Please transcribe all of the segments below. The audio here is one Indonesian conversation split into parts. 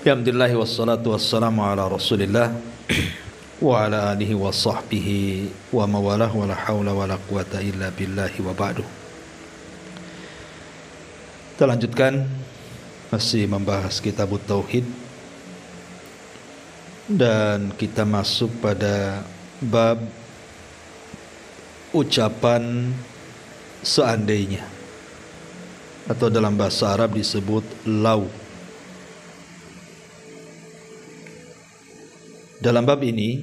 Alhamdulillah wassalatu wassalamu ala Rasulillah wa ala alihi wa sahbihi wa mawalah wa la hawla wa la quwata illa billahi wa ba'du. Kita lanjutkan masih membahas kitab Tauhid dan kita masuk pada bab ucapan seandainya atau dalam bahasa Arab disebut lau. Dalam bab ini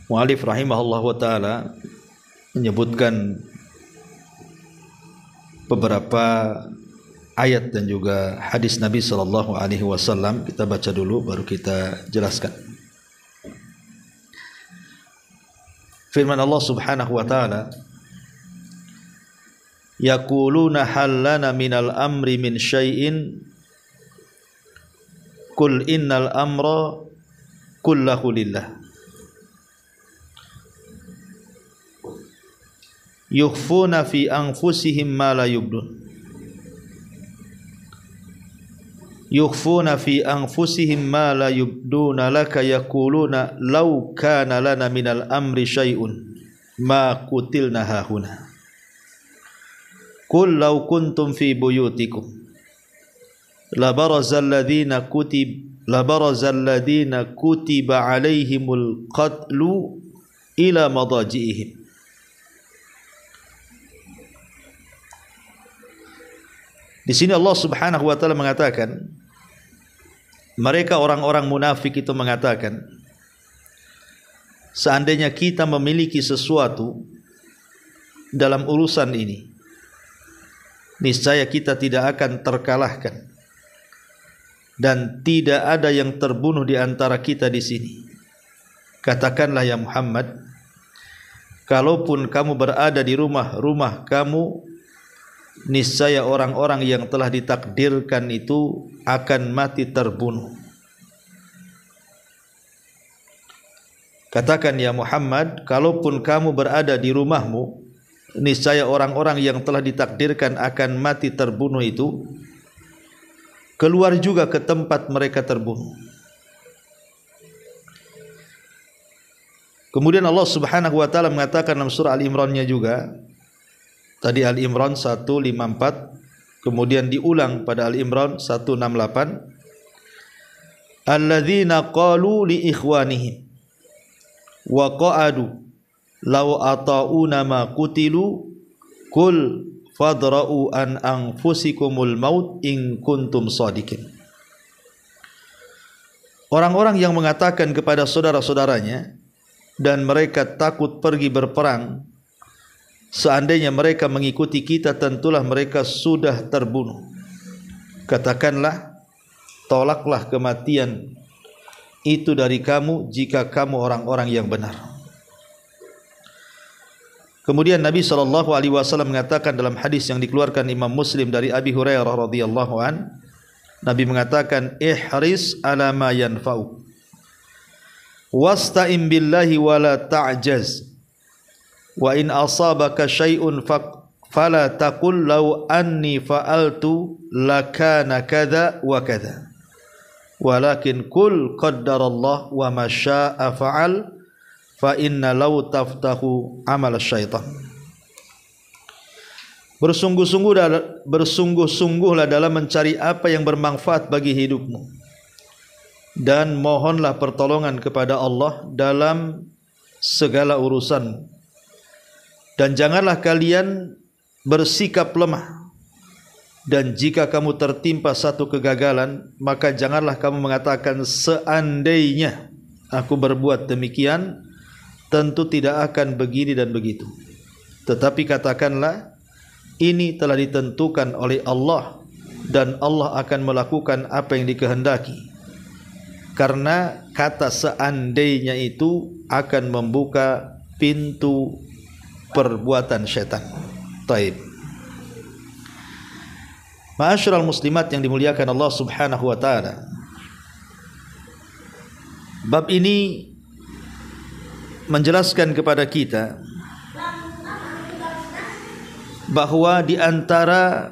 mu'alif rahimahullah ta'ala menyebutkan beberapa ayat dan juga hadis Nabi SAW. Kita baca dulu baru kita jelaskan. Firman Allah subhanahu wa ta'ala, yaquluna hal lana minal amri min syai'in qul innal amra kullahu lillah yukhfuna fi anfusihim ma la yubdun yukhfuna fi anfusihim ma la yubduna laka yaquluna law kana lana minal amri syai'un ma qutilna hahuna qul law kuntum fi buyutikum labarazal ladzina kutiba alaihimul qatlu ila madaji'ihim. Di sini Allah Subhanahu wa taala mengatakan, mereka orang-orang munafik itu mengatakan, seandainya kita memiliki sesuatu dalam urusan ini, niscaya kita tidak akan terkalahkan dan tidak ada yang terbunuh di antara kita di sini. Katakanlah ya Muhammad, kalaupun kamu berada di rumah-rumah kamu, niscaya orang-orang yang telah ditakdirkan itu akan mati terbunuh. Katakan ya Muhammad, kalaupun kamu berada di rumahmu, niscaya orang-orang yang telah ditakdirkan akan mati terbunuh itu keluar juga ke tempat mereka terbunuh. Kemudian Allah Subhanahu wa taala mengatakan dalam surah Al-Imran-nya juga. Tadi Al-Imran 154, kemudian diulang pada Al-Imran 168. Alladzina qalu li ikhwanihim wa qa'adu law ata'una ma qutilu qul fadra'u an anfusikumul maut in kuntum shadiqin. Orang-orang yang mengatakan kepada saudara-saudaranya dan mereka takut pergi berperang, seandainya mereka mengikuti kita tentulah mereka sudah terbunuh. Katakanlah, tolaklah kematian itu dari kamu jika kamu orang-orang yang benar. Kemudian Nabi SAW mengatakan dalam hadis yang dikeluarkan Imam Muslim dari Abi Hurairah radhiyallahu an, Nabi mengatakan, ihris ala ma yanfa'u wasta'in billahi wa la ta'jaz wa in asabaka syai'un fala taqul law anni fa'altu lakana kadza wa kadza walakin qul qaddarallah wa ma syaa'a fa'al fa inna law taftahu amal syaitan. Bersungguh-sungguhlah dalam mencari apa yang bermanfaat bagi hidupmu dan mohonlah pertolongan kepada Allah dalam segala urusanmu. Dan janganlah kalian bersikap lemah. Dan jika kamu tertimpa satu kegagalan, maka janganlah kamu mengatakan seandainya aku berbuat demikian, tentu tidak akan begini dan begitu. Tetapi katakanlah, ini telah ditentukan oleh Allah dan Allah akan melakukan apa yang dikehendaki. Karena kata seandainya itu akan membuka pintu perbuatan syaitan. Taib. Ma'asyiral muslimat yang dimuliakan Allah Subhanahu wa taala. Bab ini menjelaskan kepada kita bahwa di antara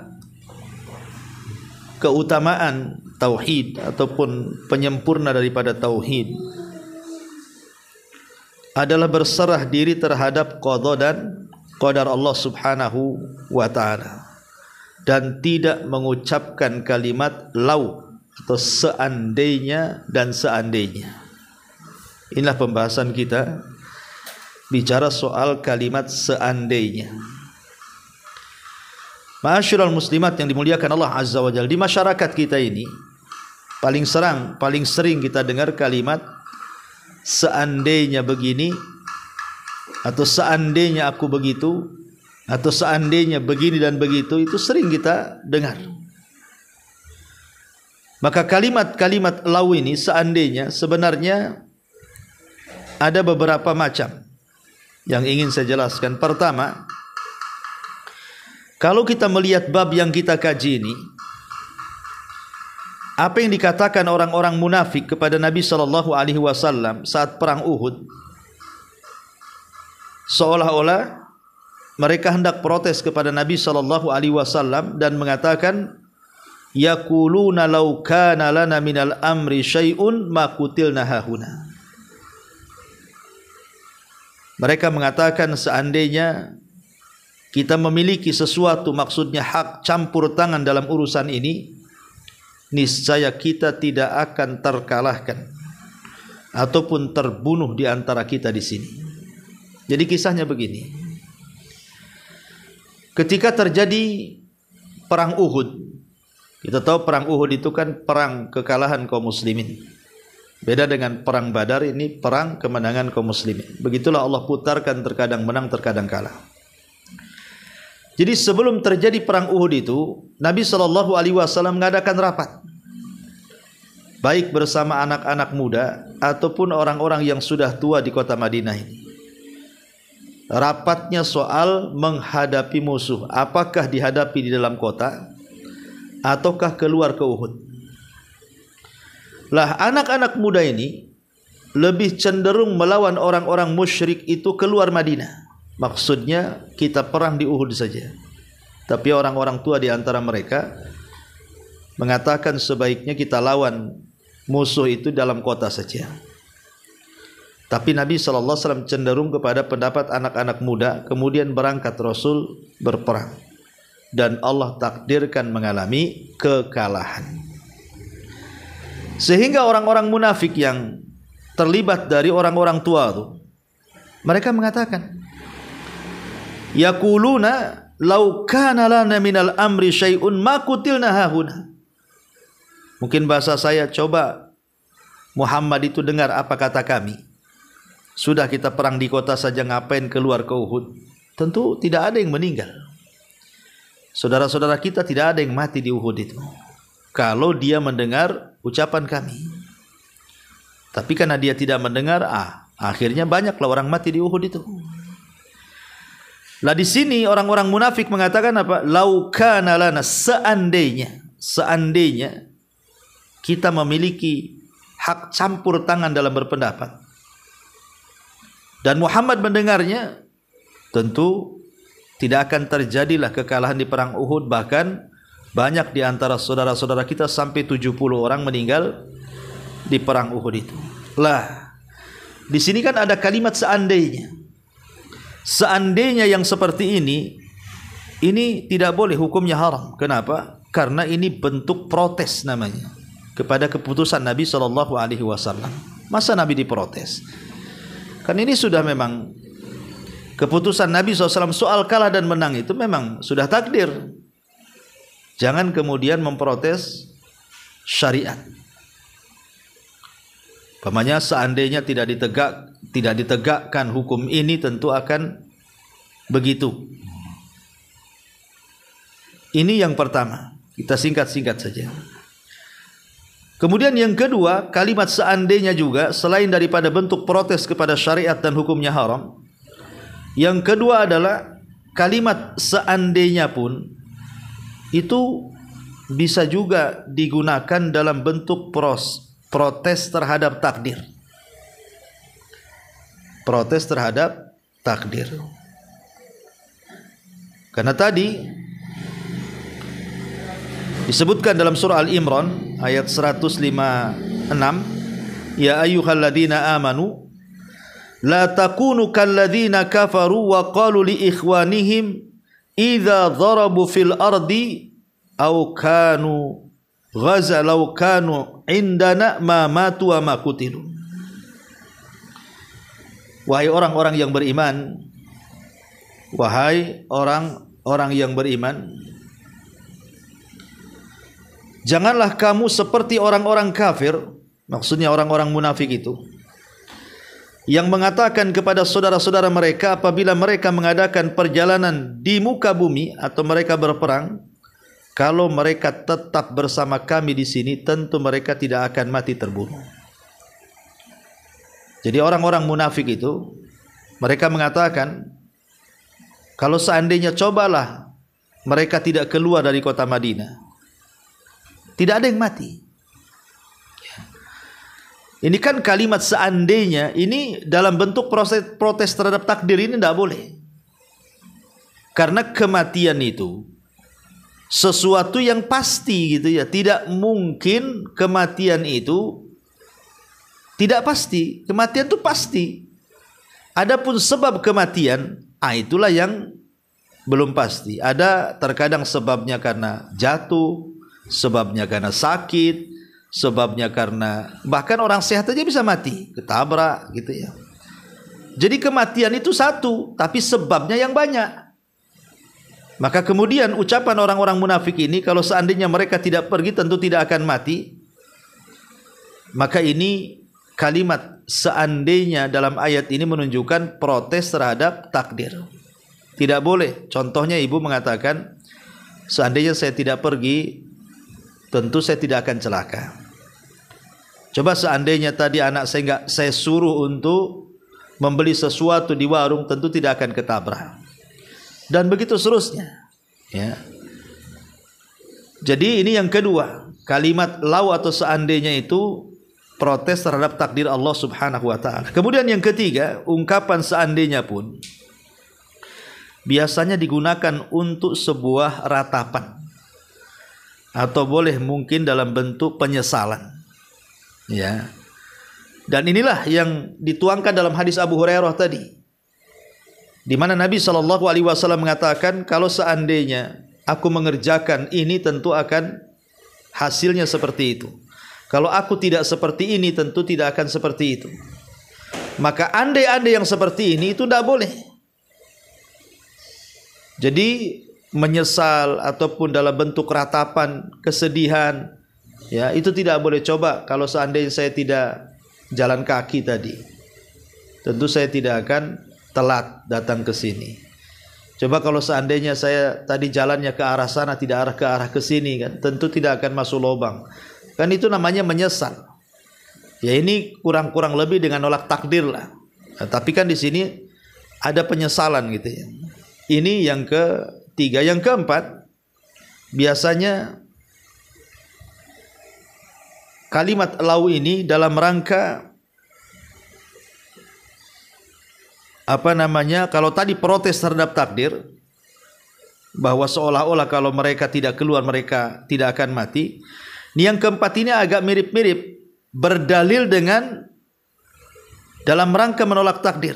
keutamaan tauhid ataupun penyempurna daripada tauhid adalah berserah diri terhadap qada dan qadar Allah Subhanahu wa taala dan tidak mengucapkan kalimat lau atau seandainya dan seandainya. Inilah pembahasan kita bicara soal kalimat seandainya. Ma'asyiral muslimat yang dimuliakan Allah Azza wa Jalla, di masyarakat kita ini paling sering kita dengar kalimat seandainya begini, atau seandainya aku begitu, atau seandainya begini dan begitu, itu sering kita dengar. Maka kalimat-kalimat lau ini, seandainya, sebenarnya ada beberapa macam yang ingin saya jelaskan. Pertama, kalau kita melihat bab yang kita kaji ini, apa yang dikatakan orang-orang munafik kepada Nabi SAW saat perang Uhud, seolah-olah mereka hendak protes kepada Nabi SAW dan mengatakan, yaquluna law kana lana minal amri syai'un ma qutilna hahuna. Mereka mengatakan seandainya kita memiliki sesuatu, maksudnya hak campur tangan dalam urusan ini, niscaya kita tidak akan terkalahkan ataupun terbunuh di antara kita di sini. Jadi kisahnya begini. Ketika terjadi perang Uhud, kita tahu perang Uhud itu kan perang kekalahan kaum muslimin. Beda dengan perang Badar, ini perang kemenangan kaum muslimin. Begitulah Allah putarkan, terkadang menang, terkadang kalah. Jadi sebelum terjadi perang Uhud itu, Nabi SAW mengadakan rapat, baik bersama anak-anak muda ataupun orang-orang yang sudah tua di kota Madinah ini. Rapatnya soal menghadapi musuh, apakah dihadapi di dalam kota ataukah keluar ke Uhud. Lah, anak-anak muda ini lebih cenderung melawan orang-orang musyrik itu keluar Madinah. Maksudnya kita perang di Uhud saja. Tapi orang-orang tua di antara mereka mengatakan sebaiknya kita lawan musuh itu dalam kota saja. Tapi Nabi SAW cenderung kepada pendapat anak-anak muda, kemudian berangkat Rasul berperang. Dan Allah takdirkan mengalami kekalahan. Sehingga orang-orang munafik yang terlibat dari orang-orang tua itu, mereka mengatakan, yaquluna law kana lana minal amri syai'un ma qutilna hahuna. Mungkin bahasa saya, coba Muhammad itu dengar apa kata kami. Sudah kita perang di kota saja, ngapain keluar ke Uhud? Tentu tidak ada yang meninggal. Saudara-saudara kita tidak ada yang mati di Uhud itu, kalau dia mendengar ucapan kami. Tapi karena dia tidak mendengar, akhirnya banyaklah orang mati di Uhud itu. Lah di sini orang-orang munafik mengatakan apa? Lau kana lana, seandainya kita memiliki hak campur tangan dalam berpendapat, dan Muhammad mendengarnya, tentu tidak akan terjadilah kekalahan di perang Uhud. Bahkan banyak di antara saudara-saudara kita, sampai 70 orang meninggal di perang Uhud itu. Lah, di sini kan ada kalimat seandainya. Seandainya yang seperti ini tidak boleh, hukumnya haram. Kenapa? Karena ini bentuk protes namanya kepada keputusan Nabi SAW. Masa Nabi diprotes? Kan ini sudah memang keputusan Nabi SAW soal kalah dan menang itu memang sudah takdir. Jangan kemudian memprotes syariat. Pamannya seandainya tidak ditegakkan hukum ini, tentu akan begitu. Ini yang pertama, kita singkat-singkat saja. Kemudian yang kedua, kalimat seandainya juga selain daripada bentuk protes kepada syariat dan hukumnya haram, yang kedua adalah kalimat seandainya pun itu bisa juga digunakan dalam bentuk protes terhadap takdir. Protes terhadap takdir. Karena tadi disebutkan dalam surah Al-Imran ayat 156, ya ayyuhalladzina amanu la takunu kalladzina kafaru wa qalu li ikhwanihim idza dharabu fil ardi aw kanu ghazalau kanu indana ma matu wa ma qutilu. Wahai orang-orang yang beriman, wahai orang-orang yang beriman, janganlah kamu seperti orang-orang kafir, maksudnya orang-orang munafik itu, yang mengatakan kepada saudara-saudara mereka apabila mereka mengadakan perjalanan di muka bumi atau mereka berperang, kalau mereka tetap bersama kami di sini, tentu mereka tidak akan mati terbunuh. Jadi orang-orang munafik itu, mereka mengatakan, kalau seandainya cobalah mereka tidak keluar dari kota Madinah, tidak ada yang mati. Ini kan kalimat seandainya, ini dalam bentuk protes terhadap takdir ini tidak boleh. Karena kematian itu sesuatu yang pasti gitu ya. Tidak mungkin kematian itu tidak pasti. Kematian itu pasti. Adapun sebab kematian, itulah yang belum pasti. Ada terkadang sebabnya karena jatuh, sebabnya karena sakit, sebabnya karena bahkan orang sehat aja bisa mati, ketabrak gitu ya. Jadi kematian itu satu, tapi sebabnya yang banyak. Maka kemudian ucapan orang-orang munafik ini, kalau seandainya mereka tidak pergi tentu tidak akan mati. Maka ini kalimat seandainya dalam ayat ini menunjukkan protes terhadap takdir. Tidak boleh. Contohnya ibu mengatakan, seandainya saya tidak pergi, tentu saya tidak akan celaka. Coba seandainya tadi anak saya suruh untuk membeli sesuatu di warung, tentu tidak akan ketabrak. Dan begitu seterusnya. Ya. Jadi ini yang kedua, kalimat lau atau seandainya itu protes terhadap takdir Allah Subhanahu wa taala. Kemudian yang ketiga, ungkapan seandainya pun biasanya digunakan untuk sebuah ratapan, atau boleh mungkin dalam bentuk penyesalan. Ya. Dan inilah yang dituangkan dalam hadis Abu Hurairah tadi, di mana Nabi SAW mengatakan, kalau seandainya aku mengerjakan ini tentu akan hasilnya seperti itu. Kalau aku tidak seperti ini tentu tidak akan seperti itu. Maka andai-andai yang seperti ini itu tidak boleh. Jadi menyesal ataupun dalam bentuk ratapan, kesedihan, ya itu tidak boleh. Coba kalau seandainya saya tidak jalan kaki tadi, tentu saya tidak akan telat datang ke sini. Coba kalau seandainya saya tadi jalannya ke arah sana, tidak ke arah ke sini, kan tentu tidak akan masuk lubang. Kan itu namanya menyesal. Ya ini kurang-kurang lebih dengan nolak takdir lah. Nah, tapi kan di sini ada penyesalan gitu ya. Ini yang ketiga. Yang keempat, biasanya kalimat lau ini dalam rangka kalau tadi protes terhadap takdir, bahwa seolah-olah kalau mereka tidak keluar mereka tidak akan mati. Ini yang keempat ini agak mirip-mirip, berdalil dengan dalam rangka menolak takdir.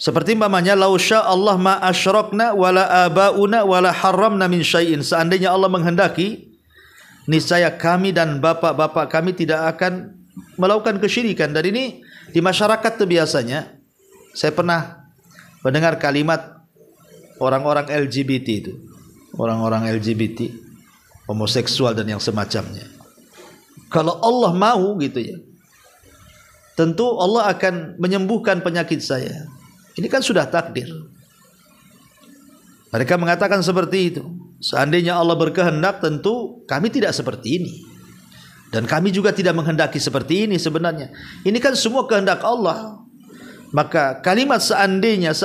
Seperti umpamanya, lau sya Allah ma asyrakna wala abauna wala haramna min syai'in. Seandainya Allah menghendaki, niscaya kami dan bapak-bapak kami tidak akan melakukan kesyirikan. Dan ini di masyarakat itu biasanya, saya pernah mendengar kalimat orang-orang LGBT itu, orang-orang LGBT, homoseksual dan yang semacamnya. Kalau Allah mau gitu ya, tentu Allah akan menyembuhkan penyakit saya. Ini kan sudah takdir. Mereka mengatakan seperti itu. Seandainya Allah berkehendak, tentu kami tidak seperti ini. Dan kami juga tidak menghendaki seperti ini sebenarnya. Ini kan semua kehendak Allah. Maka kalimat seandainya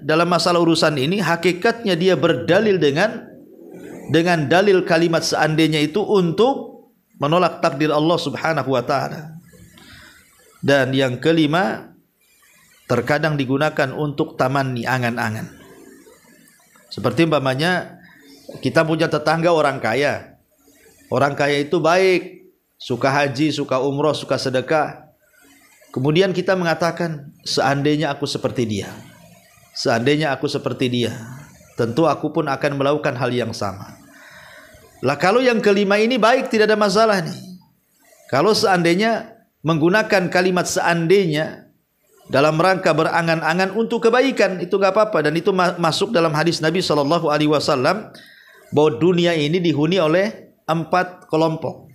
dalam masalah urusan ini, hakikatnya dia berdalil dengan dalil kalimat seandainya itu untuk menolak takdir Allah Subhanahu wa taala. Dan yang kelima, terkadang digunakan untuk tamanni, angan-angan. Seperti umpamanya kita punya tetangga orang kaya, Orang kaya itu baik, suka haji, suka umroh, suka sedekah. Kemudian kita mengatakan, seandainya aku seperti dia, seandainya aku seperti dia, tentu aku pun akan melakukan hal yang sama. Lah kalau yang kelima ini baik, tidak ada masalah nih. Kalau seandainya menggunakan kalimat seandainya dalam rangka berangan-angan untuk kebaikan, itu enggak apa-apa, dan itu masuk dalam hadis Nabi SAW bahwa dunia ini dihuni oleh 4 kelompok.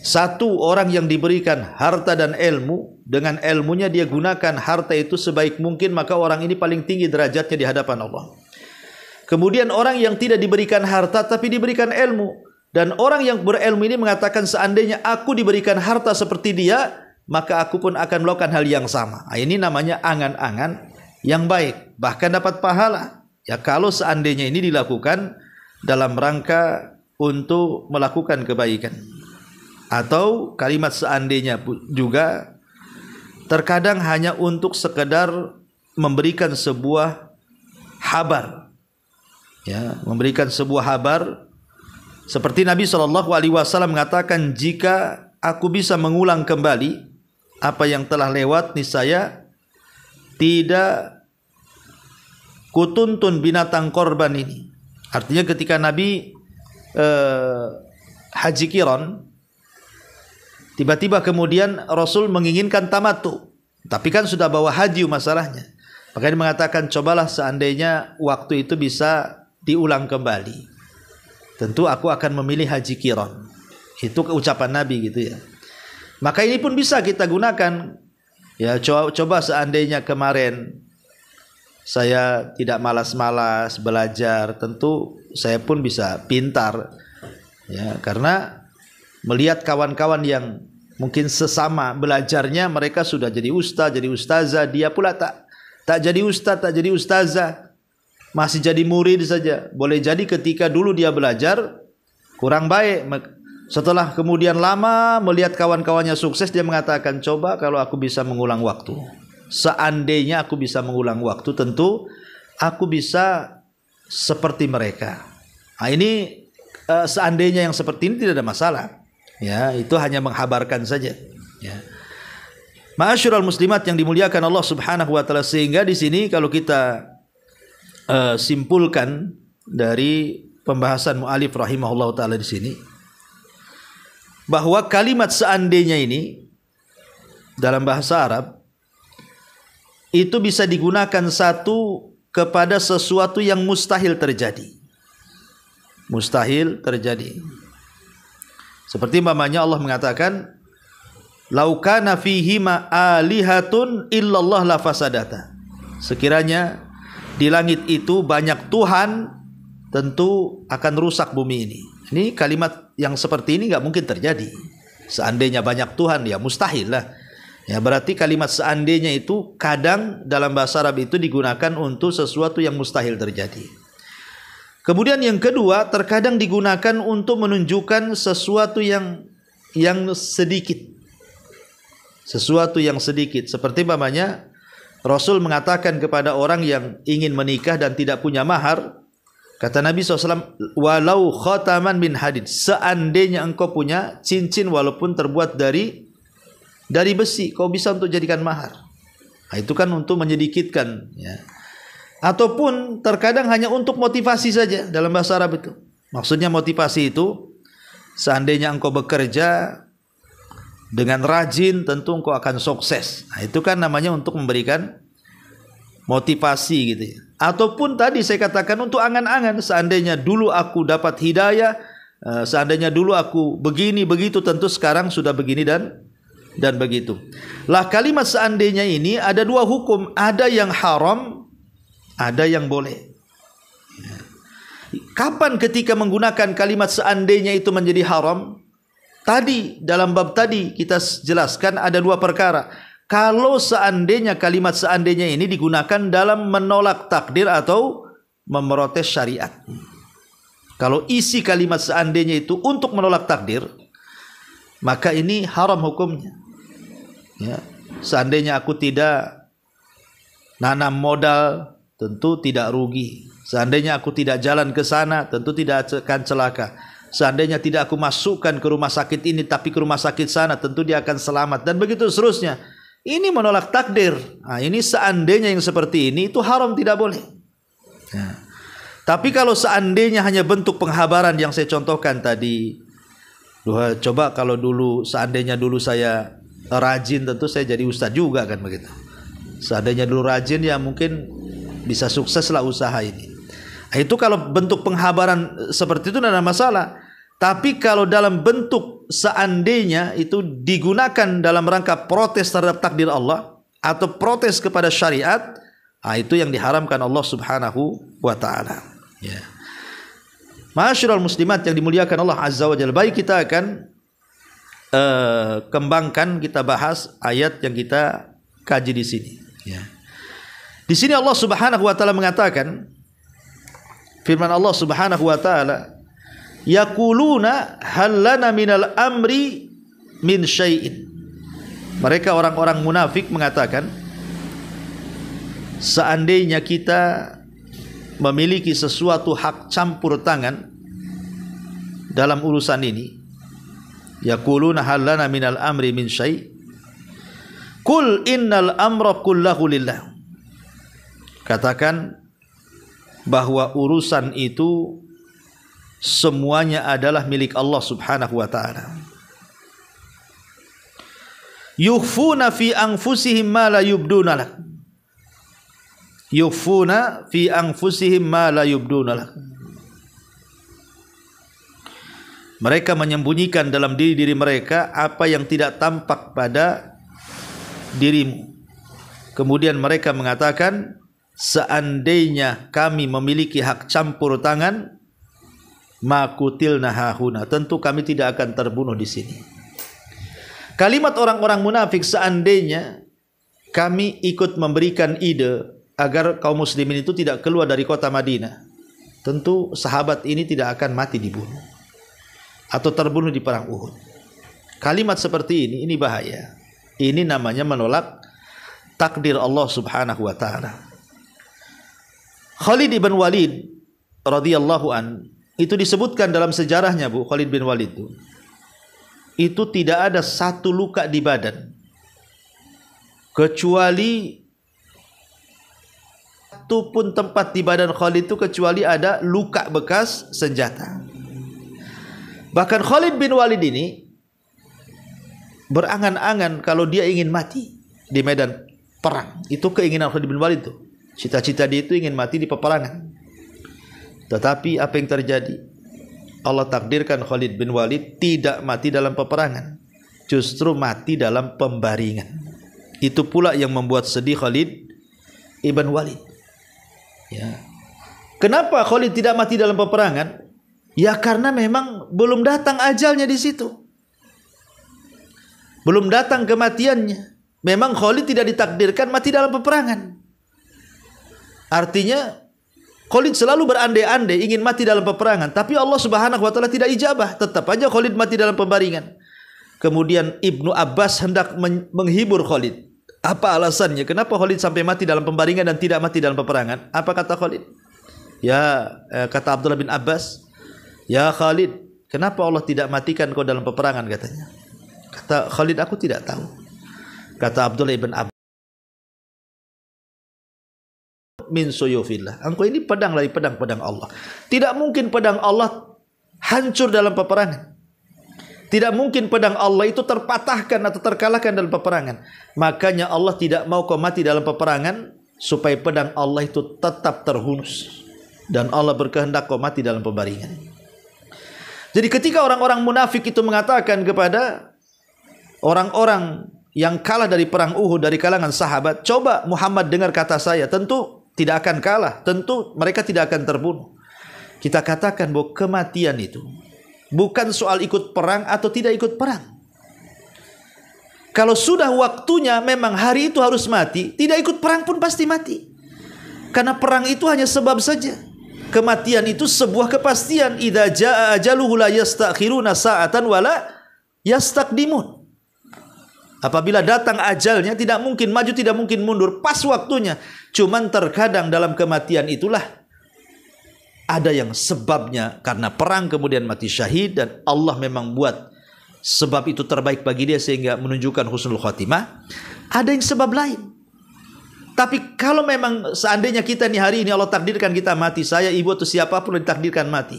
Satu, orang yang diberikan harta dan ilmu, dengan ilmunya dia gunakan harta itu sebaik mungkin, maka orang ini paling tinggi derajatnya di hadapan Allah. Kemudian orang yang tidak diberikan harta tapi diberikan ilmu, dan orang yang berilmu ini mengatakan, seandainya aku diberikan harta seperti dia, maka aku pun akan melakukan hal yang sama. Nah, ini namanya angan-angan yang baik, bahkan dapat pahala. Ya kalau seandainya ini dilakukan dalam rangka untuk melakukan kebaikan. Atau kalimat seandainya juga terkadang hanya untuk sekedar memberikan sebuah habar. Ya, memberikan sebuah habar seperti Nabi SAW mengatakan, jika aku bisa mengulang kembali apa yang telah lewat, niscaya tidak kutuntun binatang korban ini. Artinya ketika Nabi haji qiran, tiba-tiba kemudian Rasul menginginkan tamattu, tapi kan sudah bawa haji masalahnya. Maka dia mengatakan, cobalah seandainya waktu itu bisa diulang kembali, tentu aku akan memilih haji qiran. Itu ucapan Nabi gitu ya. Maka ini pun bisa kita gunakan. Ya, coba seandainya kemarin saya tidak malas-malas belajar, tentu saya pun bisa pintar. Ya, karena melihat kawan-kawan yang mungkin sesama belajarnya, mereka sudah jadi ustaz, jadi ustazah, dia pula tak jadi ustaz, tak jadi ustazah, masih jadi murid saja. Boleh jadi ketika dulu dia belajar kurang baik, setelah kemudian lama melihat kawan-kawannya sukses, dia mengatakan, coba kalau aku bisa mengulang waktu, seandainya aku bisa mengulang waktu, tentu aku bisa seperti mereka. Nah, ini seandainya yang seperti ini tidak ada masalah. Ya, itu hanya menghabarkan saja. Ya. Ma'asyiral muslimat yang dimuliakan Allah Subhanahu wa taala, sehingga di sini kalau kita simpulkan dari pembahasan mu'alif rahimahullah taala di sini, bahwa kalimat seandainya ini dalam bahasa Arab itu bisa digunakan satu kepada sesuatu yang mustahil terjadi. Mustahil terjadi. Seperti umpamanya Allah mengatakan, "Lau kana fihima alihatun illallah la fasadata." Sekiranya di langit itu banyak Tuhan, tentu akan rusak bumi ini. Ini kalimat yang seperti ini nggak mungkin terjadi. Seandainya banyak Tuhan, ya mustahil lah. Ya, berarti kalimat seandainya itu kadang dalam bahasa Arab itu digunakan untuk sesuatu yang mustahil terjadi. Kemudian yang kedua, terkadang digunakan untuk menunjukkan sesuatu yang sedikit. Sesuatu yang sedikit. Seperti umpamanya Rasul mengatakan kepada orang yang ingin menikah dan tidak punya mahar, kata Nabi SAW, walau khataman min hadid, seandainya engkau punya cincin walaupun terbuat dari besi, kau bisa untuk jadikan mahar. Nah, itu kan untuk menyedikitkan, ya. Ataupun terkadang hanya untuk motivasi saja dalam bahasa Arab itu. Maksudnya motivasi itu, seandainya engkau bekerja dengan rajin, tentu engkau akan sukses. Nah, itu kan namanya untuk memberikan motivasi gitu ya. Ataupun tadi saya katakan untuk angan-angan, seandainya dulu aku dapat hidayah, seandainya dulu aku begini begitu, tentu sekarang sudah begini dan begitu. Lah kalimat seandainya ini ada dua hukum, ada yang haram, ada yang boleh. Kapan ketika menggunakan kalimat seandainya itu menjadi haram? Tadi dalam bab tadi kita jelaskan ada dua perkara. Kalau seandainya kalimat seandainya ini digunakan dalam menolak takdir atau memprotes syariat. Kalau isi kalimat seandainya itu untuk menolak takdir, maka ini haram hukumnya. Ya. Seandainya aku tidak nanam modal, tentu tidak rugi. Seandainya aku tidak jalan ke sana, tentu tidak akan celaka. Seandainya tidak aku masukkan ke rumah sakit ini tapi ke rumah sakit sana, tentu dia akan selamat, dan begitu seterusnya. Ini menolak takdir. Nah, ini seandainya yang seperti ini itu haram, tidak boleh. Nah, tapi kalau seandainya hanya bentuk penghabaran yang saya contohkan tadi, coba kalau dulu, seandainya dulu saya rajin, tentu saya jadi ustaz juga kan begitu. Seandainya dulu rajin, ya mungkin bisa sukseslah usaha ini. Nah, itu kalau bentuk penghabaran seperti itu tidak ada masalah. Tapi kalau dalam bentuk seandainya itu digunakan dalam rangka protes terhadap takdir Allah atau protes kepada syariat, nah itu yang diharamkan Allah Subhanahu wa taala. Ya. Ma'asyiral muslimat yang dimuliakan Allah Azza wa Jalla, baik kita akan kembangkan, kita bahas ayat yang kita kaji di sini. Ya. Di sini Allah Subhanahu wa taala mengatakan, firman Allah Subhanahu wa taala, yaquluna hal lana minal amri min syai'in. Mereka orang-orang munafik mengatakan, seandainya kita memiliki sesuatu hak campur tangan dalam urusan ini, yaquluna hal lana minal amri min syai', qul innal amra kullahu lillah. Katakan bahwa urusan itu semuanya adalah milik Allah Subhanahu wa taala. Yukhfuna fi anfusihim ma la yubduna lak. Yukhfuna fi anfusihim ma la yubduna lak. Mereka menyembunyikan dalam diri mereka apa yang tidak tampak pada dirimu. Kemudian mereka mengatakan, seandainya kami memiliki hak campur tangan, makutil nahahuna, tentu kami tidak akan terbunuh di sini. Kalimat orang-orang munafik, seandainya kami ikut memberikan ide agar kaum muslimin itu tidak keluar dari kota Madinah, tentu sahabat ini tidak akan mati dibunuh atau terbunuh di perang Uhud. Kalimat seperti ini bahaya. Ini namanya menolak takdir Allah Subhanahu wa taala. Khalid bin Walid radhiyallahu an, itu disebutkan dalam sejarahnya, Bu, Khalid bin Walid itu tidak ada satu luka di badan kecuali satu pun tempat di badan Khalid itu kecuali ada luka bekas senjata. Bahkan Khalid bin Walid ini berangan-angan kalau dia ingin mati di medan perang. Itu keinginan Khalid bin Walid itu. Cita-cita dia itu ingin mati di peperangan. Tetapi apa yang terjadi? Allah takdirkan Khalid bin Walid tidak mati dalam peperangan, justru mati dalam pembaringan. Itu pula yang membuat sedih Khalid ibn Walid. Ya. Kenapa Khalid tidak mati dalam peperangan? Ya karena memang belum datang ajalnya di situ. Belum datang kematiannya. Memang Khalid tidak ditakdirkan mati dalam peperangan. Artinya Khalid selalu berandai-andai ingin mati dalam peperangan, tapi Allah Subhanahu wa taala tidak ijabah, tetap aja Khalid mati dalam pembaringan. Kemudian Ibnu Abbas hendak menghibur Khalid. Apa alasannya? Kenapa Khalid sampai mati dalam pembaringan dan tidak mati dalam peperangan? Apa kata Khalid? Kata Abdullah bin Abbas, "Ya Khalid, kenapa Allah tidak matikan kau dalam peperangan?" katanya. Kata Khalid, "Aku tidak tahu." Kata Abdullah bin Abbas, min suyufillah, engkau ini pedang dari pedang-pedang Allah. Tidak mungkin pedang Allah hancur dalam peperangan. Tidak mungkin pedang Allah itu terpatahkan atau terkalahkan dalam peperangan. Makanya Allah tidak mau kau mati dalam peperangan, supaya pedang Allah itu tetap terhunus. Dan Allah berkehendak kau mati dalam pembaringan. Jadi ketika orang-orang munafik itu mengatakan kepada orang-orang yang kalah dari perang Uhud dari kalangan sahabat, coba Muhammad dengar kata saya, tentu tidak akan kalah, tentu mereka tidak akan terbunuh. Kita katakan bahwa kematian itu bukan soal ikut perang atau tidak ikut perang. Kalau sudah waktunya memang hari itu harus mati, tidak ikut perang pun pasti mati. Karena perang itu hanya sebab saja. Kematian itu sebuah kepastian. Idza jaa ajaluhu la yastakhiruna sa'atan wala yastaqdimun. Apabila datang ajalnya, tidak mungkin maju, tidak mungkin mundur, pas waktunya. Cuman terkadang dalam kematian itulah ada yang sebabnya karena perang kemudian mati syahid dan Allah memang buat sebab itu terbaik bagi dia sehingga menunjukkan husnul khatimah. Ada yang sebab lain. Tapi kalau memang seandainya kita nih hari ini Allah takdirkan kita mati, saya, ibu atau siapapun ditakdirkan mati,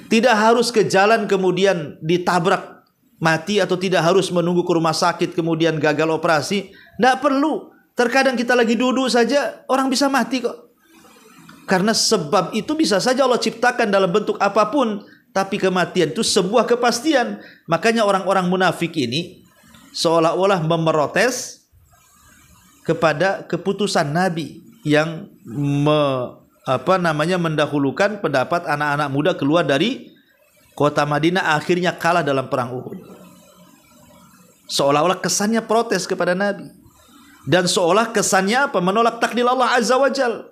tidak harus ke jalan kemudian ditabrak mati, atau tidak harus menunggu ke rumah sakit kemudian gagal operasi. Tidak perlu. Terkadang kita lagi duduk saja orang bisa mati kok. Karena sebab itu bisa saja Allah ciptakan dalam bentuk apapun, tapi kematian itu sebuah kepastian. Makanya orang-orang munafik ini seolah-olah memprotes kepada keputusan Nabi yang mendahulukan pendapat anak-anak muda keluar dari kota Madinah, akhirnya kalah dalam perang Uhud. Seolah-olah kesannya protes kepada Nabi, dan seolah kesannya menolak takdir Allah Azza wa Jalla.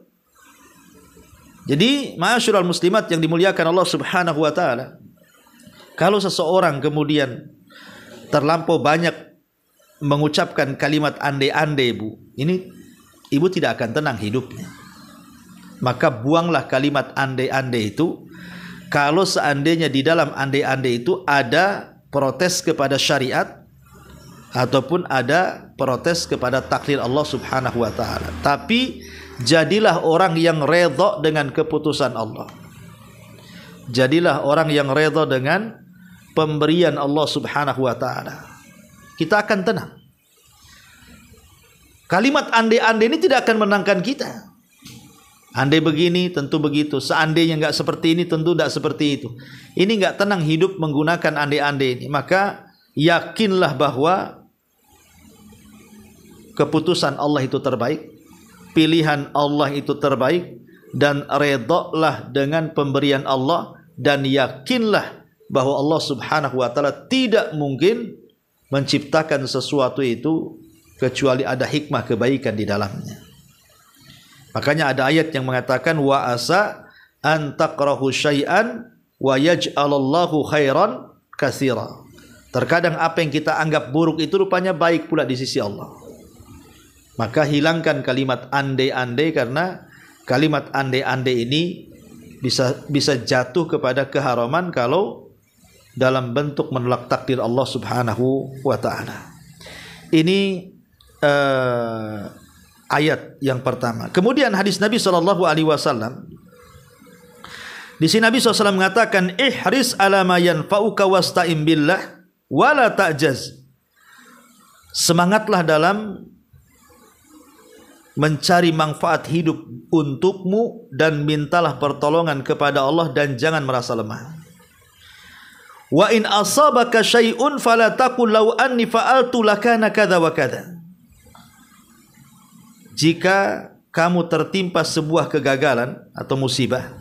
Jadi, ma'asyiral muslimat yang dimuliakan Allah Subhanahu wa taala, kalau seseorang kemudian terlampau banyak mengucapkan kalimat andai-andai, Bu, ini ibu tidak akan tenang hidupnya. Maka buanglah kalimat andai-andai itu. Kalau seandainya di dalam andai-andai itu ada protes kepada syariat ataupun ada protes kepada takdir Allah Subhanahu wa taala. Tapi jadilah orang yang redha dengan keputusan Allah. Jadilah orang yang redha dengan pemberian Allah Subhanahu wa taala. Kita akan tenang. Kalimat andai-andai ini tidak akan menenangkan kita. Andai begini tentu begitu, seandainya enggak seperti ini tentu enggak seperti itu. Ini enggak tenang hidup menggunakan andai-andai ini. Maka yakinlah bahwa keputusan Allah itu terbaik, pilihan Allah itu terbaik, dan redhalah dengan pemberian Allah, dan yakinlah bahwa Allah Subhanahu wa taala tidak mungkin menciptakan sesuatu itu kecuali ada hikmah kebaikan di dalamnya. Makanya ada ayat yang mengatakan wa asa an taqrahu syai'an wa yaj'alallahu khairan katsira. Terkadang apa yang kita anggap buruk itu rupanya baik pula di sisi Allah. Maka hilangkan kalimat andai-andai, karena kalimat andai-andai ini bisa jatuh kepada keharaman kalau dalam bentuk menolak takdir Allah Subhanahu wa taala. Ini ayat yang pertama. Kemudian hadis Nabi sallallahu alaihi wasallam. Di sini Nabi SAW mengatakan ihris ala ma yanfa'uka wasta'in billah wala ta'jaz. Semangatlah dalam mencari manfaat hidup untukmu dan mintalah pertolongan kepada Allah dan jangan merasa lemah. Wa in asabaka syai'un fala taqul law anni fa'altu lakana kadza wa kadza. Jika kamu tertimpa sebuah kegagalan atau musibah,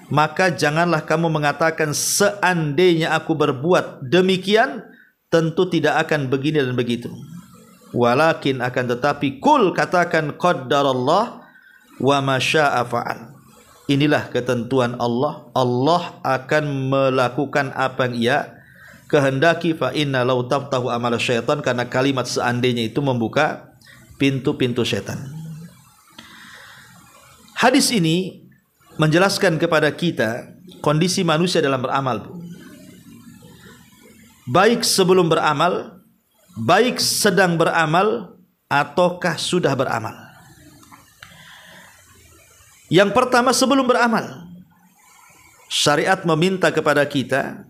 maka janganlah kamu mengatakan seandainya aku berbuat demikian tentu tidak akan begini dan begitu. Walakin akan tetapi kul katakan qaddarallah wa ma syaa fa'al. Inilah ketentuan Allah. Allah akan melakukan apa yang Ia kehendaki. Fa inna law taftahu amal syaitan, karena kalimat seandainya itu membuka pintu-pintu setan. Hadis ini menjelaskan kepada kita kondisi manusia dalam beramal. Baik sebelum beramal, baik sedang beramal, ataukah sudah beramal. Yang pertama, sebelum beramal, syariat meminta kepada kita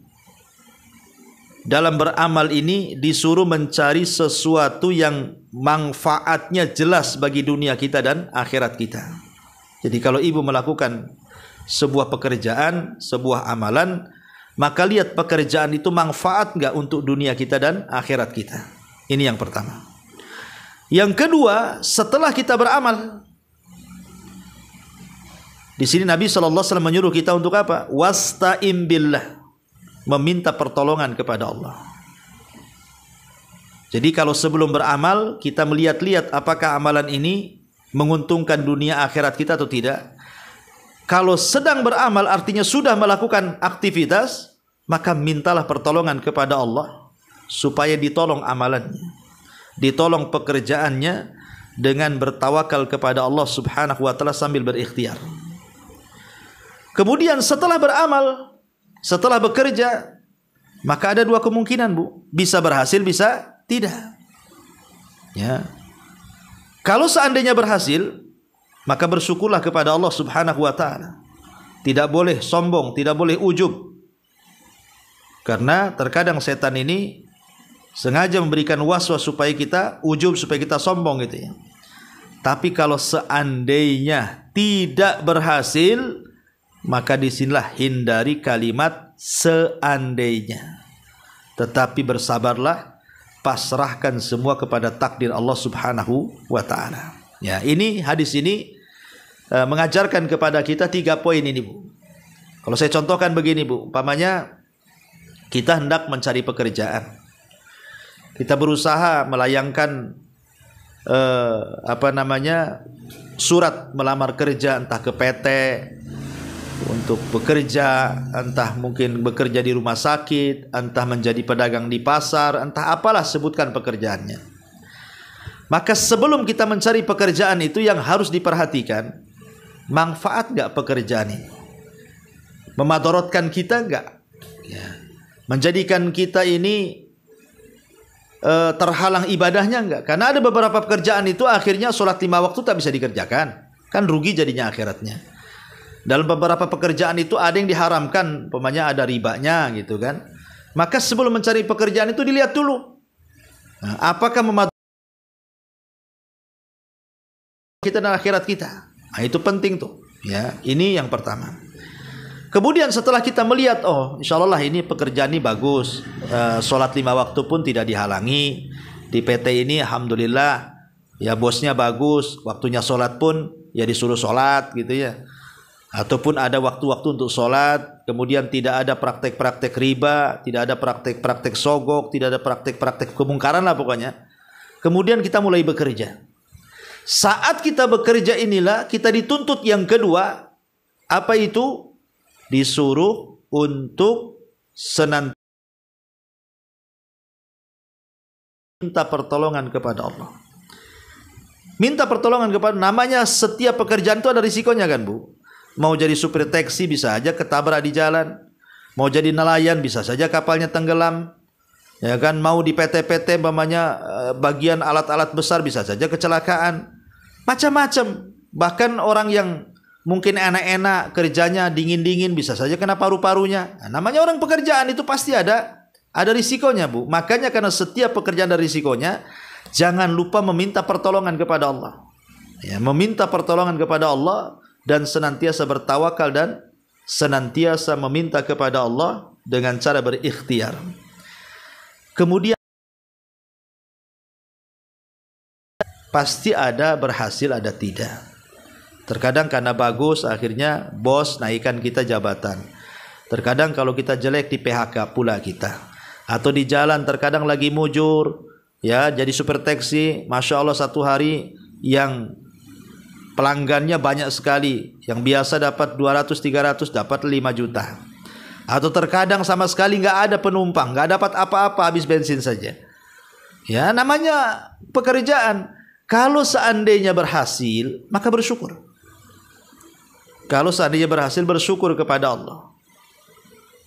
dalam beramal ini disuruh mencari sesuatu yang manfaatnya jelas bagi dunia kita dan akhirat kita. Jadi kalau ibu melakukan sebuah pekerjaan, sebuah amalan, maka lihat pekerjaan itu manfaat enggak untuk dunia kita dan akhirat kita. Ini yang pertama. Yang kedua, setelah kita beramal, di sini Nabi SAW menyuruh kita untuk apa? Wasta'im billah, meminta pertolongan kepada Allah. Jadi kalau sebelum beramal kita melihat-lihat apakah amalan ini menguntungkan dunia akhirat kita atau tidak. Kalau sedang beramal artinya sudah melakukan aktivitas, maka mintalah pertolongan kepada Allah supaya ditolong amalannya, ditolong pekerjaannya dengan bertawakal kepada Allah Subhanahu wa taala sambil berikhtiar. Kemudian setelah beramal, setelah bekerja, maka ada dua kemungkinan, Bu. Bisa berhasil, bisa tidak. Ya. Kalau seandainya berhasil, maka bersyukurlah kepada Allah Subhanahu wa taala. Tidak boleh sombong, tidak boleh ujub. Karena terkadang setan ini sengaja memberikan waswas supaya kita ujub, supaya kita sombong gitu ya. Tapi kalau seandainya tidak berhasil, maka disinilah hindari kalimat seandainya. Tetapi bersabarlah, pasrahkan semua kepada takdir Allah Subhanahu wa taala. Ya, ini hadis ini mengajarkan kepada kita 3 poin ini, Bu. Kalau saya contohkan begini, Bu, umpamanya kita hendak mencari pekerjaan. Kita berusaha melayangkan surat melamar kerja, entah ke PT untuk bekerja, entah mungkin bekerja di rumah sakit, entah menjadi pedagang di pasar, entah apalah sebutkan pekerjaannya. Maka sebelum kita mencari pekerjaan itu yang harus diperhatikan, manfaat gak pekerjaan ini? Memadorotkan kita gak? Ya. Menjadikan kita ini terhalang ibadahnya enggak? Karena ada beberapa pekerjaan itu akhirnya sholat 5 waktu tak bisa dikerjakan, kan rugi jadinya akhiratnya. Dalam beberapa pekerjaan itu ada yang diharamkan, umpamanya ada ribanya gitu kan. Maka sebelum mencari pekerjaan itu dilihat dulu, nah, apakah memadorotkan kita dan akhirat kita. Nah, itu penting tuh ya. Ini yang pertama. Kemudian setelah kita melihat, oh insya Allah ini pekerjaan ini bagus, sholat 5 waktu pun tidak dihalangi, di PT ini alhamdulillah ya bosnya bagus, waktunya sholat pun ya disuruh sholat gitu ya, ataupun ada waktu-waktu untuk sholat, kemudian tidak ada praktek-praktek riba, tidak ada praktek-praktek sogok, tidak ada praktek-praktek kemungkaran lah pokoknya. Kemudian kita mulai bekerja. Saat kita bekerja inilah kita dituntut yang kedua, apa itu? Disuruh untuk senantiasa minta pertolongan kepada Allah. Minta pertolongan kepada, namanya setiap pekerjaan itu ada risikonya kan, Bu. Mau jadi supir taksi bisa aja ketabrak di jalan. Mau jadi nelayan bisa saja kapalnya tenggelam. Ya kan, mau di PT-PT umpamanya bagian alat-alat besar bisa saja kecelakaan. Macam-macam. Bahkan orang yang mungkin enak-enak kerjanya dingin-dingin bisa saja kena paru-parunya. Nah, namanya orang pekerjaan itu pasti ada risikonya, Bu. Makanya karena setiap pekerjaan ada risikonya, jangan lupa meminta pertolongan kepada Allah. Ya, meminta pertolongan kepada Allah dan senantiasa bertawakal dan senantiasa meminta kepada Allah dengan cara berikhtiar. Kemudian pasti ada berhasil, ada tidak. Terkadang karena bagus akhirnya bos naikkan kita jabatan. Terkadang kalau kita jelek di PHK pula kita. Atau di jalan terkadang lagi mujur, ya jadi supir taksi, Masya Allah satu hari yang pelanggannya banyak sekali, yang biasa dapat 200-300 dapat 5 juta. Atau terkadang sama sekali nggak ada penumpang, nggak dapat apa-apa, habis bensin saja. Ya namanya pekerjaan. Kalau seandainya berhasil, maka bersyukur. Kalau seandainya berhasil, bersyukur kepada Allah.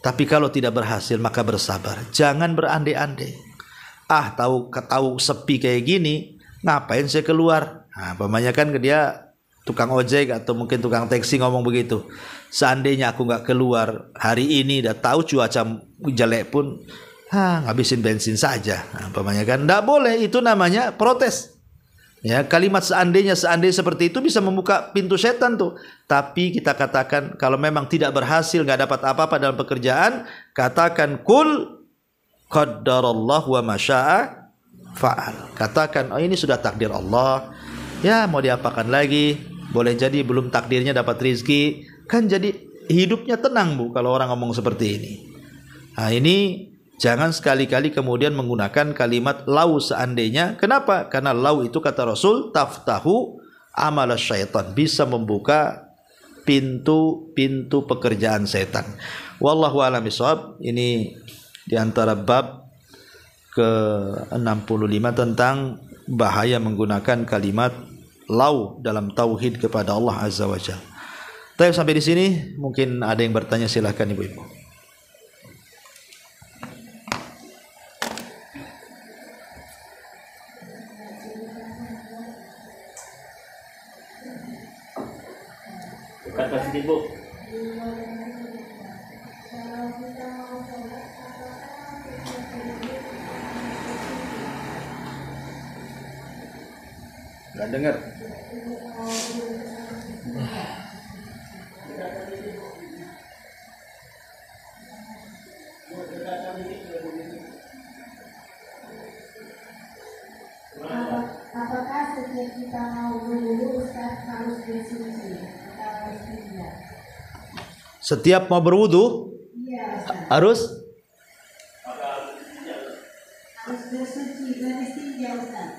Tapi kalau tidak berhasil, maka bersabar. Jangan berandai-andai. Ah, tahu sepi kayak gini, ngapain saya keluar? Nah, kebanyakan dia tukang ojek atau mungkin tukang taksi ngomong begitu. Seandainya aku nggak keluar hari ini, udah tahu cuaca jelek pun, ngabisin bensin saja. Nah, kebanyakan nggak boleh. Itu namanya protes. Ya, kalimat seandainya seperti itu bisa membuka pintu setan tuh. Tapi kita katakan kalau memang tidak berhasil, nggak dapat apa-apa dalam pekerjaan, katakan kul qaddarallahu wa masya'a fa'al. Katakan, oh ini sudah takdir Allah. Ya mau diapakan lagi? Boleh jadi belum takdirnya dapat rizki. Kan jadi hidupnya tenang, Bu, kalau orang ngomong seperti ini. Nah ini jangan sekali-kali kemudian menggunakan kalimat lau seandainya. Kenapa? Karena lau itu kata Rasul taftahu amal syaitan, bisa membuka pintu-pintu pekerjaan setan. Wallahu a'lam bishawab. Ini diantara bab ke-65 tentang bahaya menggunakan kalimat lau dalam tauhid kepada Allah Azza wa Jalla. Tapi sampai di sini mungkin ada yang bertanya, silahkan ibu-ibu. Kata si ibu. Nggak dengar. Apakah setiap kita mau berwudu Ustaz harus bersuci atau harus tidak? Setiap mau berwudu Iya Ustaz. harus Harus bersuci beristinja Ustaz.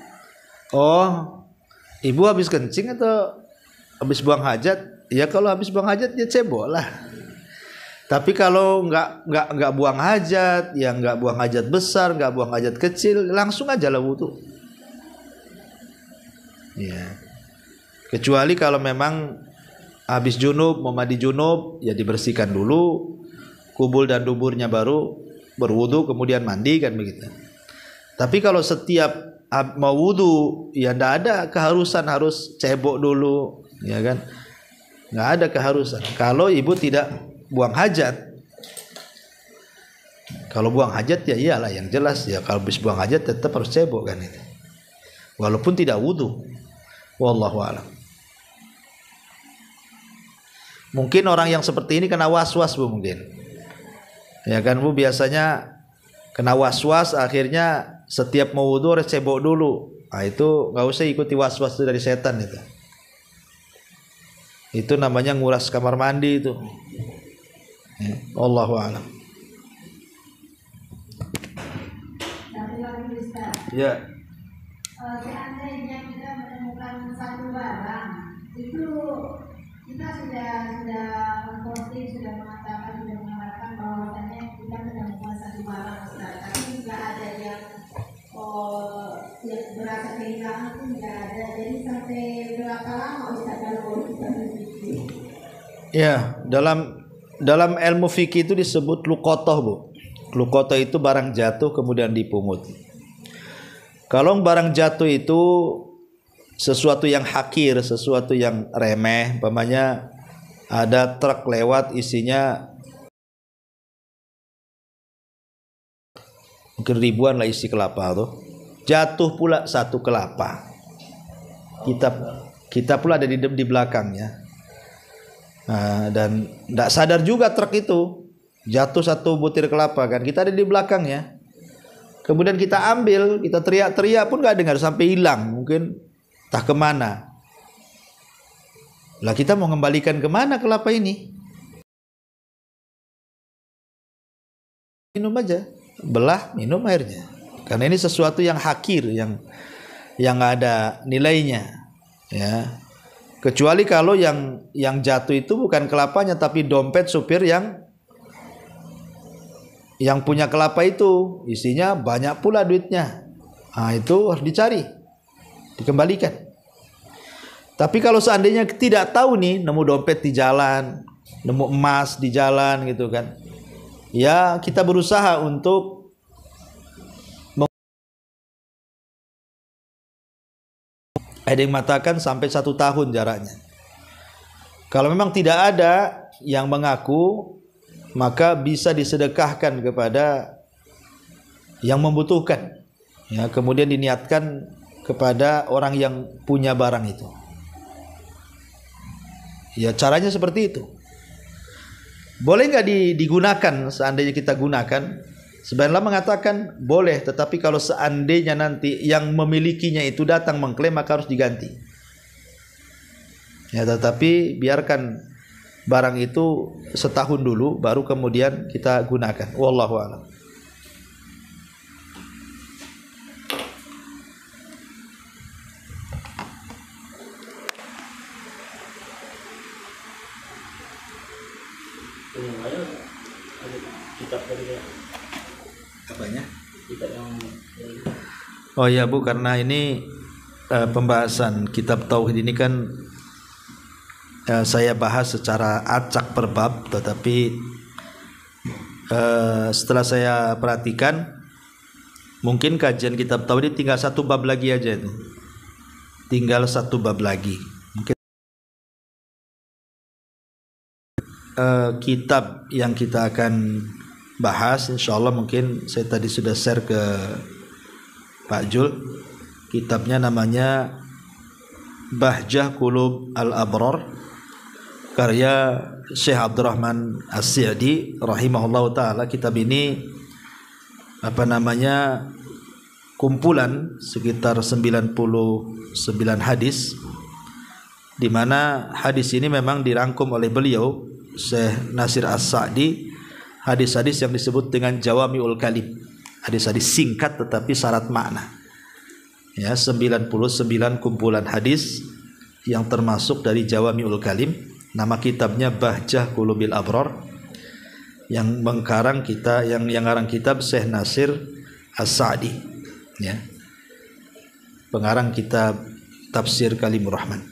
Ibu habis kencing atau habis buang hajat? Ya kalau habis buang hajat ya cebok lah. Tapi kalau nggak buang hajat, ya nggak buang hajat besar, nggak buang hajat kecil, langsung aja lah wudu. Ya. Kecuali kalau memang habis junub, mau mandi junub, ya dibersihkan dulu, kubul dan duburnya baru berwudu, kemudian mandi kan begitu. Tapi kalau setiap mau wudu, ya ndak ada keharusan harus cebok dulu, ya kan? Nggak ada keharusan. Kalau ibu tidak buang hajat, kalau buang hajat ya iyalah yang jelas ya. Kalau habis buang hajat tetap harus cebok kan itu, walaupun tidak wudu. Wallahu a'lam. Mungkin orang yang seperti ini kena was-was bu mungkin. Ya kan bu, biasanya kena was-was akhirnya setiap mau wudu harus cebok dulu. Nah itu nggak usah ikuti was-was itu dari setan itu. Itu namanya nguras kamar mandi itu. Ya, Allahu a'lam. Satu lagi Ustaz. Ya. Seandainya kita menemukan satu barang, itu kita sudah memposting, sudah mengatakan bahwasanya kita menemukan satu barang Ustaz. Tapi nggak ada yang berasa kehilangan pun nggak ada. Jadi sampai berapa lama Ustaz kalau kita berpikir? Ya, dalam ilmu fikih itu disebut luqotoh bu. Luqotoh itu barang jatuh kemudian dipungut. Kalau barang jatuh itu sesuatu yang hakir, sesuatu yang remeh, umpamanya ada truk lewat isinya mungkin ribuan lah isi kelapa tuh, jatuh pula satu kelapa, kita pula ada di belakangnya. Nah, dan tidak sadar juga truk itu jatuh satu butir kelapa kan, kita ada di belakangnya. Kemudian kita ambil, kita teriak-teriak pun gak dengar sampai hilang, mungkin entah kemana. Lah kita mau kembalikan kemana kelapa ini? Minum aja, belah, minum airnya. Karena ini sesuatu yang hakir, yang ada nilainya, ya. Kecuali kalau yang jatuh itu bukan kelapanya tapi dompet supir yang punya kelapa itu isinya banyak pula duitnya. Nah, itu harus dicari, dikembalikan. Tapi kalau seandainya tidak tahu nih, nemu dompet di jalan, nemu emas di jalan gitu kan, ya kita berusaha untuk ada yang mengatakan sampai 1 tahun jaraknya. Kalau memang tidak ada yang mengaku, maka bisa disedekahkan kepada yang membutuhkan, ya, kemudian diniatkan kepada orang yang punya barang itu. Ya caranya seperti itu. Boleh nggak digunakan? Seandainya kita gunakan, sebenarnya mengatakan boleh, tetapi kalau seandainya nanti yang memilikinya itu datang mengklaim, maka harus diganti. Ya, tetapi biarkan barang itu setahun dulu, baru kemudian kita gunakan. Wallahu a'lam. Apanya? Oh ya bu, karena ini pembahasan kitab tauhid ini kan saya bahas secara acak per bab, tetapi setelah saya perhatikan mungkin kajian kitab tauhid tinggal satu bab lagi aja itu. Tinggal satu bab lagi. Mungkin kitab yang kita akan bahas insyaallah, mungkin saya tadi sudah share ke Pak Jul. Kitabnya namanya Bahjah Qulub Al-Abrar, karya Syekh Abdurrahman As-Sa'di rahimahullahu taala. Kitab ini kumpulan sekitar 99 hadis, di mana hadis ini memang dirangkum oleh beliau Syekh Nasir As-Sa'di, hadis-hadis yang disebut dengan Jawami'ul Kalim, hadis-hadis singkat tetapi syarat makna. Ya, 99 kumpulan hadis yang termasuk dari Jawami'ul Kalim. Nama kitabnya Bahjah Qulubil Abrar, yang mengkarang ngarang kitab Syekh Nasir As-Sa'di, ya. Pengarang kitab Tafsir Kalimur Rahman.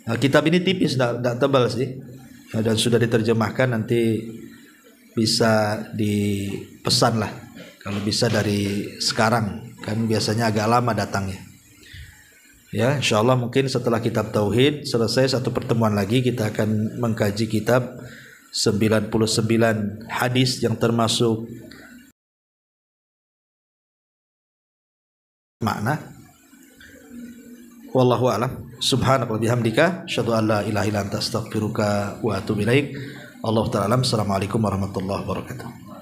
Nah, kitab ini tipis, tidak tebal sih, dan sudah diterjemahkan. Nanti bisa dipesan lah, kalau bisa dari sekarang, kan biasanya agak lama datangnya. Ya, insyaallah mungkin setelah kitab tauhid selesai satu pertemuan lagi, kita akan mengkaji kitab 99 hadis yang termasuk makna. Wallahu a'lam. Subhanaka wa bihamdika asyhadu an la ilaha illa anta astaghfiruka wa atubu ilaik. Allahu ta'ala. Assalamualaikum warahmatullahi wabarakatuh.